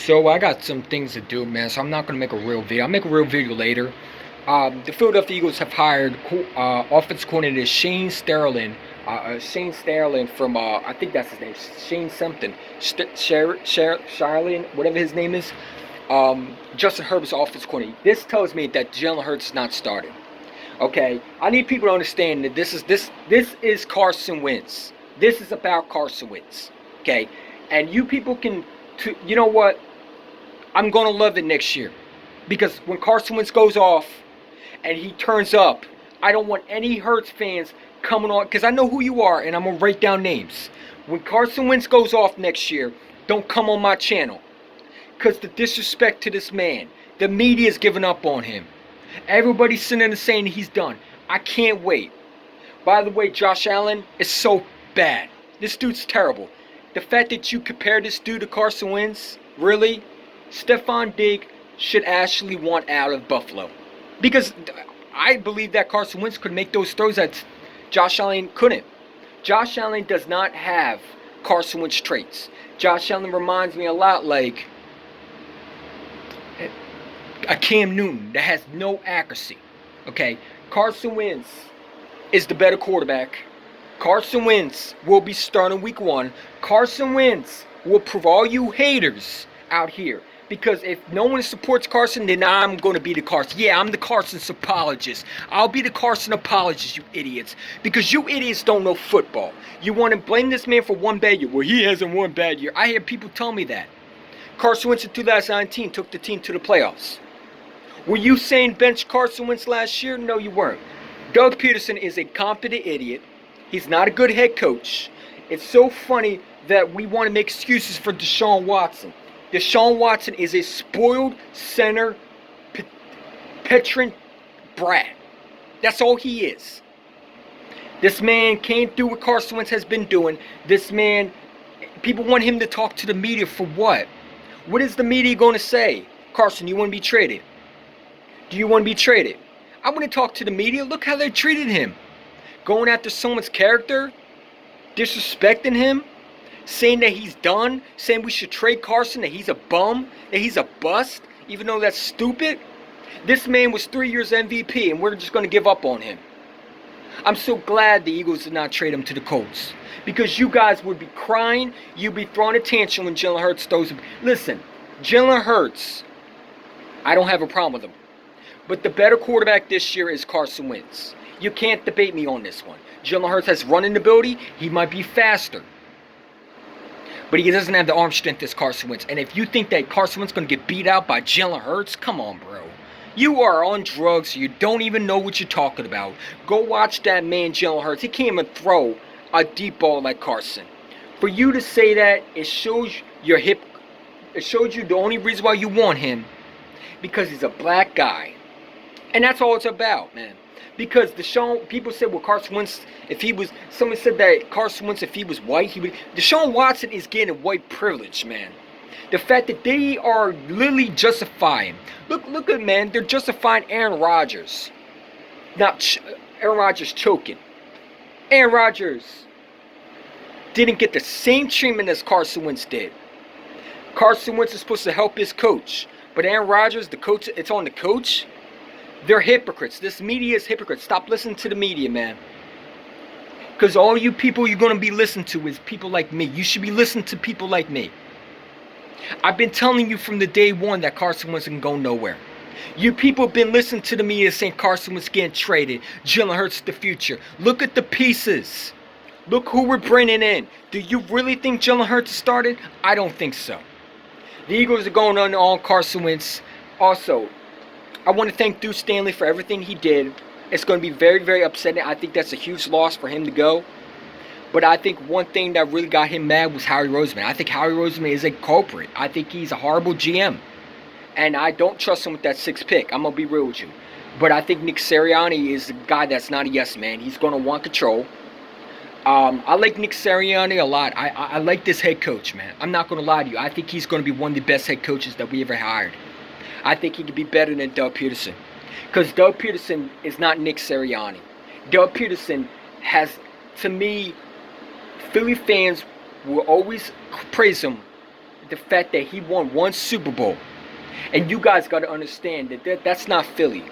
So I got some things to do, man. So I'm not gonna make a real video. I'll make a real video later. The Philadelphia Eagles have hired offense coordinator Shane Sterling from I think that's his name, Shane something, Charlene, whatever his name is. Justin Herbert's offense coordinator. This tells me that Jalen Hurts is not starting. Okay, I need people to understand that this is Carson Wentz. This is about Carson Wentz. Okay, and you people can, you know what? I'm gonna love it next year, because when Carson Wentz goes off and he turns up, I don't want any Hurts fans coming on, because I know who you are, and I'm gonna write down names. When Carson Wentz goes off next year, don't come on my channel, because the disrespect to this man, the media's giving up on him. Everybody's sitting there saying he's done. I can't wait. By the way, Josh Allen is so bad. This dude's terrible. The fact that you compare this dude to Carson Wentz, really? Stephon Diggs should actually want out of Buffalo. Because I believe that Carson Wentz could make those throws that Josh Allen couldn't. Josh Allen does not have Carson Wentz traits. Josh Allen reminds me a lot like a Cam Newton that has no accuracy. Okay, Carson Wentz is the better quarterback. Carson Wentz will be starting week 1. Carson Wentz will prove all you haters out here. Because if no one supports Carson, then I'm going to be the Carson. Yeah, I'm the Carson apologist. I'll be the Carson apologist, you idiots. Because you idiots don't know football. You want to blame this man for one bad year. Well, he hasn't one bad year. I hear people tell me that. Carson Wentz in 2019 took the team to the playoffs. Were you saying bench Carson Wentz last year? No, you weren't. Doug Peterson is a competent idiot. He's not a good head coach. It's so funny that we want to make excuses for Deshaun Watson. Deshaun Watson is a spoiled center, petulant brat. That's all he is. This man can't do what Carson Wentz has been doing. This man, people want him to talk to the media for what? What is the media going to say? Carson, you want to be traded? Do you want to be traded? I want to talk to the media. Look how they treated him. Going after someone's character, disrespecting him, saying that he's done, saying we should trade Carson, that he's a bum, that he's a bust, even though that's stupid. This man was 3 years MVP, and we're just going to give up on him. I'm so glad the Eagles did not trade him to the Colts, because you guys would be crying, you'd be throwing a tantrum when Jalen Hurts throws him. Listen, Jalen Hurts, I don't have a problem with him. But the better quarterback this year is Carson Wentz. You can't debate me on this one. Jalen Hurts has running ability. He might be faster, but he doesn't have the arm strength as Carson Wentz. And if you think that Carson Wentz is going to get beat out by Jalen Hurts, come on, bro. You are on drugs. You don't even know what you're talking about. Go watch that man, Jalen Hurts. He can't even throw a deep ball like Carson. For you to say that, it shows your hip. It shows you the only reason why you want him, because he's a black guy. And that's all it's about, man. Because people said, well, Carson Wentz, somebody said that Carson Wentz, if he was white, he would. Deshaun Watson is getting white privilege, man. The fact that they are literally justifying. Look at, man, they're justifying Aaron Rodgers. Aaron Rodgers choking. Aaron Rodgers didn't get the same treatment as Carson Wentz did. Carson Wentz is supposed to help his coach. But Aaron Rodgers, the coach, it's on the coach. They're hypocrites. This media is hypocrites. Stop listening to the media, man. Because all you people you're going to be listening to is people like me. You should be listening to people like me. I've been telling you from the day one that Carson wasn't going nowhere. You people have been listening to the media saying Carson was getting traded. Jalen Hurts the future. Look at the pieces. Look who we're bringing in. Do you really think Jalen Hurts started? I don't think so. The Eagles are going on Carson Wentz. Also, I want to thank Duce Stanley for everything he did. It's going to be very, very upsetting. I think that's a huge loss for him to go. But I think one thing that really got him mad was Howie Roseman. I think Howie Roseman is a culprit. I think he's a horrible GM. And I don't trust him with that 6th pick. I'm going to be real with you. But I think Nick Sirianni is a guy that's not a yes man. He's going to want control. I like Nick Sirianni a lot. I like this head coach, man. I'm not going to lie to you. I think he's going to be one of the best head coaches that we ever hired. I think he could be better than Doug Peterson. Because Doug Peterson is not Nick Sirianni. Doug Peterson has, to me, Philly fans will always praise him the fact that he won one Super Bowl. And you guys got to understand that that's not Philly.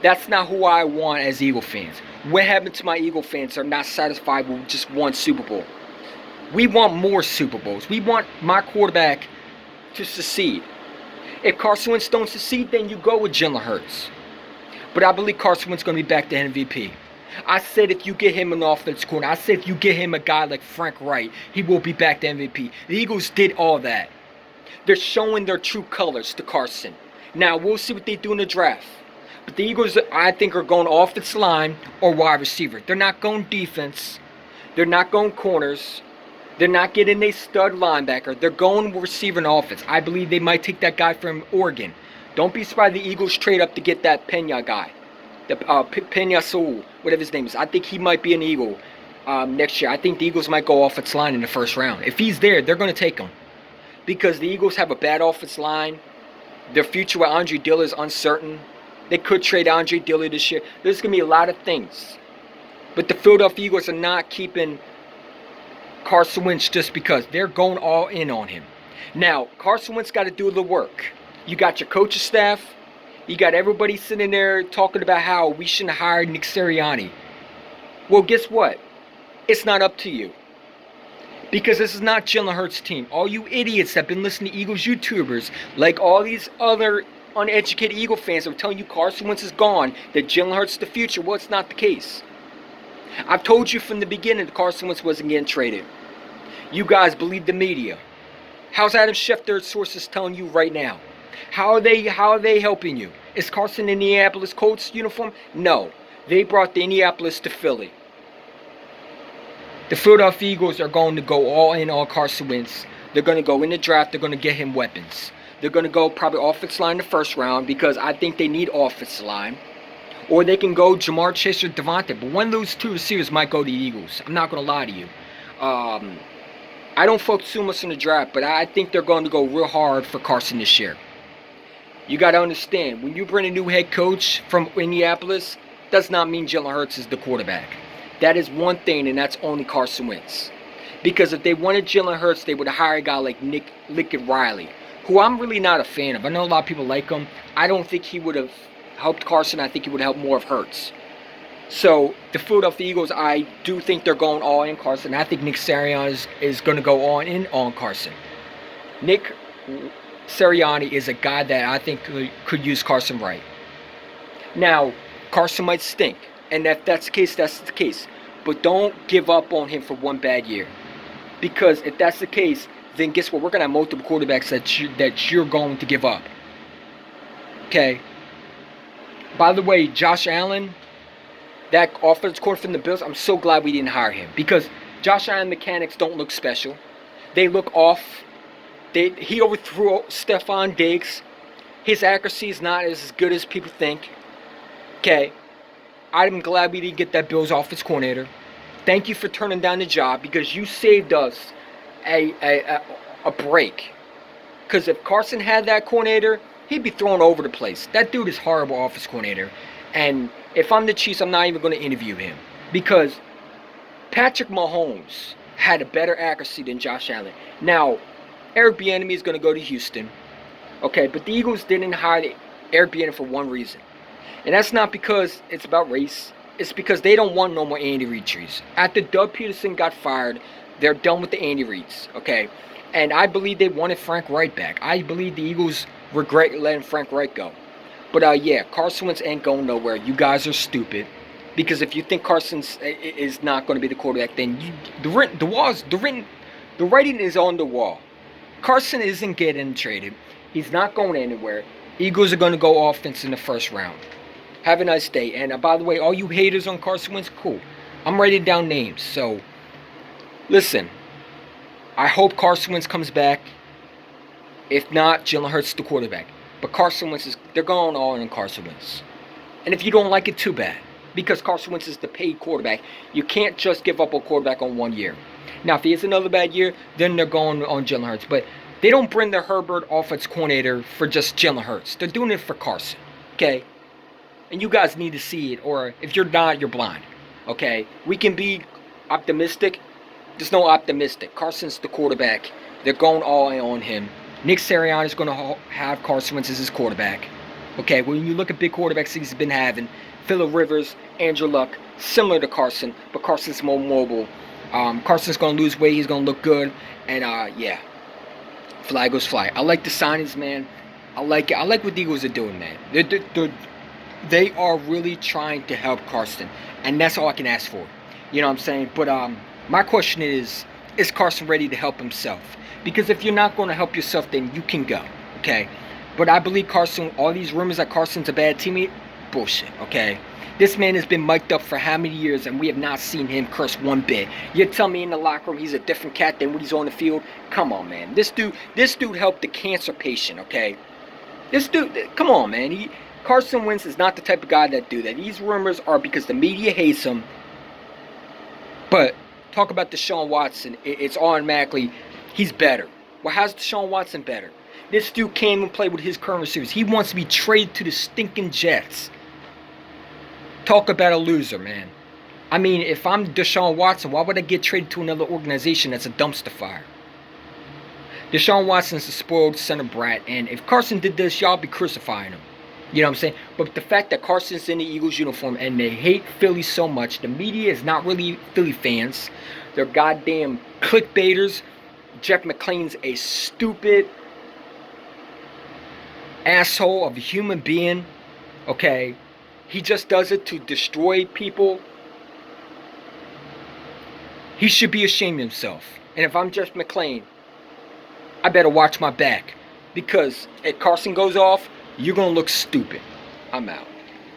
That's not who I want as Eagle fans. What happened to my Eagle fans are not satisfied with just one Super Bowl. We want more Super Bowls. We want my quarterback to succeed. If Carson Wentz don't succeed, then you go with Jalen Hurts. But I believe Carson Wentz is going to be back to MVP. I said if you get him an offense corner, I said if you get him a guy like Frank Wright, he will be back to MVP. The Eagles did all that. They're showing their true colors to Carson. Now, we'll see what they do in the draft. But the Eagles, I think, are going offensive line or wide receiver. They're not going defense. They're not going corners. They're not getting a stud linebacker. They're going receiver and offense. I believe they might take that guy from Oregon. Don't be surprised the Eagles trade up to get that Pena guy. The Pena Saul, whatever his name is. I think he might be an Eagle next year. I think the Eagles might go offensive line in the first round. If he's there, they're going to take him. Because the Eagles have a bad offensive line. Their future with Andre Dillard is uncertain. They could trade Andre Dillard this year. There's going to be a lot of things. But the Philadelphia Eagles are not keeping Carson Wentz just because. They're going all in on him. Now, Carson Wentz got to do the work. You got your coaching staff. You got everybody sitting there talking about how we shouldn't hire Nick Sirianni. Well, guess what? It's not up to you. Because this is not Jalen Hurts' team. All you idiots that have been listening to Eagles YouTubers, like all these other uneducated Eagle fans are telling you Carson Wentz is gone, that Jalen Hurts is the future. Well, it's not the case. I've told you from the beginning that Carson Wentz wasn't getting traded. You guys believe the media. How's Adam Schefter's sources telling you right now? How are they helping you? Is Carson in the Indianapolis Colts uniform? No. They brought the Indianapolis to Philly. The Philadelphia Eagles are going to go all in on Carson Wentz. They're going to go in the draft. They're going to get him weapons. They're going to go probably offensive line in the first round because I think they need offensive line. Or they can go Jamar Chase or Devontae. But one of those two receivers might go to the Eagles. I'm not going to lie to you. I don't focus too much on the draft, but I think they're going to go real hard for Carson this year. You got to understand, when you bring a new head coach from Indianapolis, does not mean Jalen Hurts is the quarterback. That is one thing, and that's only Carson Wentz. Because if they wanted Jalen Hurts, they would hire a guy like Nick Lickett Riley, who I'm really not a fan of. I know a lot of people like him. I don't think he would have helped Carson. I think he would help more of Hurts. So, the Philadelphia Eagles, I do think they're going all in Carson. I think Nick Sirianni is going to go all in on Carson. Nick Sirianni is a guy that I think could use Carson right. Now, Carson might stink. And if that's the case, that's the case. But don't give up on him for one bad year. Because if that's the case, then guess what? We're going to have multiple quarterbacks that you're going to give up. Okay? By the way, Josh Allen, that offensive coordinator from the Bills, I'm so glad we didn't hire him. Because Josh Allen mechanics don't look special. They look off. He overthrew Stephon Diggs. His accuracy is not as good as people think. Okay? I'm glad we didn't get that Bills offense coordinator. Thank you for turning down the job because you saved us a break. Because if Carson had that coordinator, he'd be thrown over the place. That dude is horrible offense coordinator. And if I'm the Chiefs, I'm not even going to interview him. Because Patrick Mahomes had a better accuracy than Josh Allen. Now, Eric Bieniemy is going to go to Houston. Okay, but the Eagles didn't hire Eric Bieniemy for one reason. And that's not because it's about race. It's because they don't want no more Andy Reid trees. After Doug Peterson got fired, they're done with the Andy Reids, okay? And I believe they wanted Frank Wright back. I believe the Eagles regret letting Frank Wright go. But, yeah, Carson Wentz ain't going nowhere. You guys are stupid. Because if you think Carson is not going to be the quarterback, then the writing is on the wall. Carson isn't getting traded. He's not going anywhere. Eagles are going to go offense in the first round. Have a nice day. And by the way, all you haters on Carson Wentz, cool. I'm writing down names. So, listen. I hope Carson Wentz comes back. If not, Jalen Hurts is the quarterback. But Carson Wentz they're going all in on Carson Wentz. And if you don't like it, too bad. Because Carson Wentz is the paid quarterback. You can't just give up a quarterback on 1 year. Now, if he has another bad year, then they're going on Jalen Hurts. But they don't bring the Herbert offense coordinator for just Jalen Hurts. They're doing it for Carson. Okay? And you guys need to see it, or if you're not, you're blind. Okay? We can be optimistic. There's no optimistic. Carson's the quarterback They're going all in on him. Nick Sirianni is going to have Carson Wentz as his quarterback. Okay, when you look at big quarterbacks he's been having, Phillip Rivers, Andrew Luck, similar to Carson, but Carson's more mobile. Carson's going to lose weight. He's going to look good. And, yeah, fly goes fly. I like the signings, man. I like it. I like what the Eagles are doing, man. They are really trying to help Carson. And that's all I can ask for. You know what I'm saying? But my question is Carson ready to help himself? Because if you're not going to help yourself, then you can go. Okay? But I believe Carson, all these rumors that Carson's a bad teammate, bullshit, okay? This man has been mic'd up for how many years, and we have not seen him curse one bit. You're telling me in the locker room he's a different cat than when he's on the field? Come on, man. This dude helped the cancer patient, okay? This dude, come on, man. Carson Wentz is not the type of guy that do that. These rumors are because the media hates him. But talk about Deshaun Watson, it's automatically he's better. Well, how's Deshaun Watson better? This dude can't even play with his current receivers. He wants to be traded to the stinking Jets. Talk about a loser, man. I mean, if I'm Deshaun Watson, why would I get traded to another organization that's a dumpster fire? Deshaun Watson's a spoiled son of brat, and if Carson did this, y'all be crucifying him. You know what I'm saying? But the fact that Carson's in the Eagles uniform and they hate Philly so much, the media is not really Philly fans. They're goddamn clickbaiters. Jeff McClain's a stupid asshole of a human being. Okay? He just does it to destroy people. He should be ashamed of himself. And if I'm Jeff McClain, I better watch my back. Because if Carson goes off, you're going to look stupid. I'm out.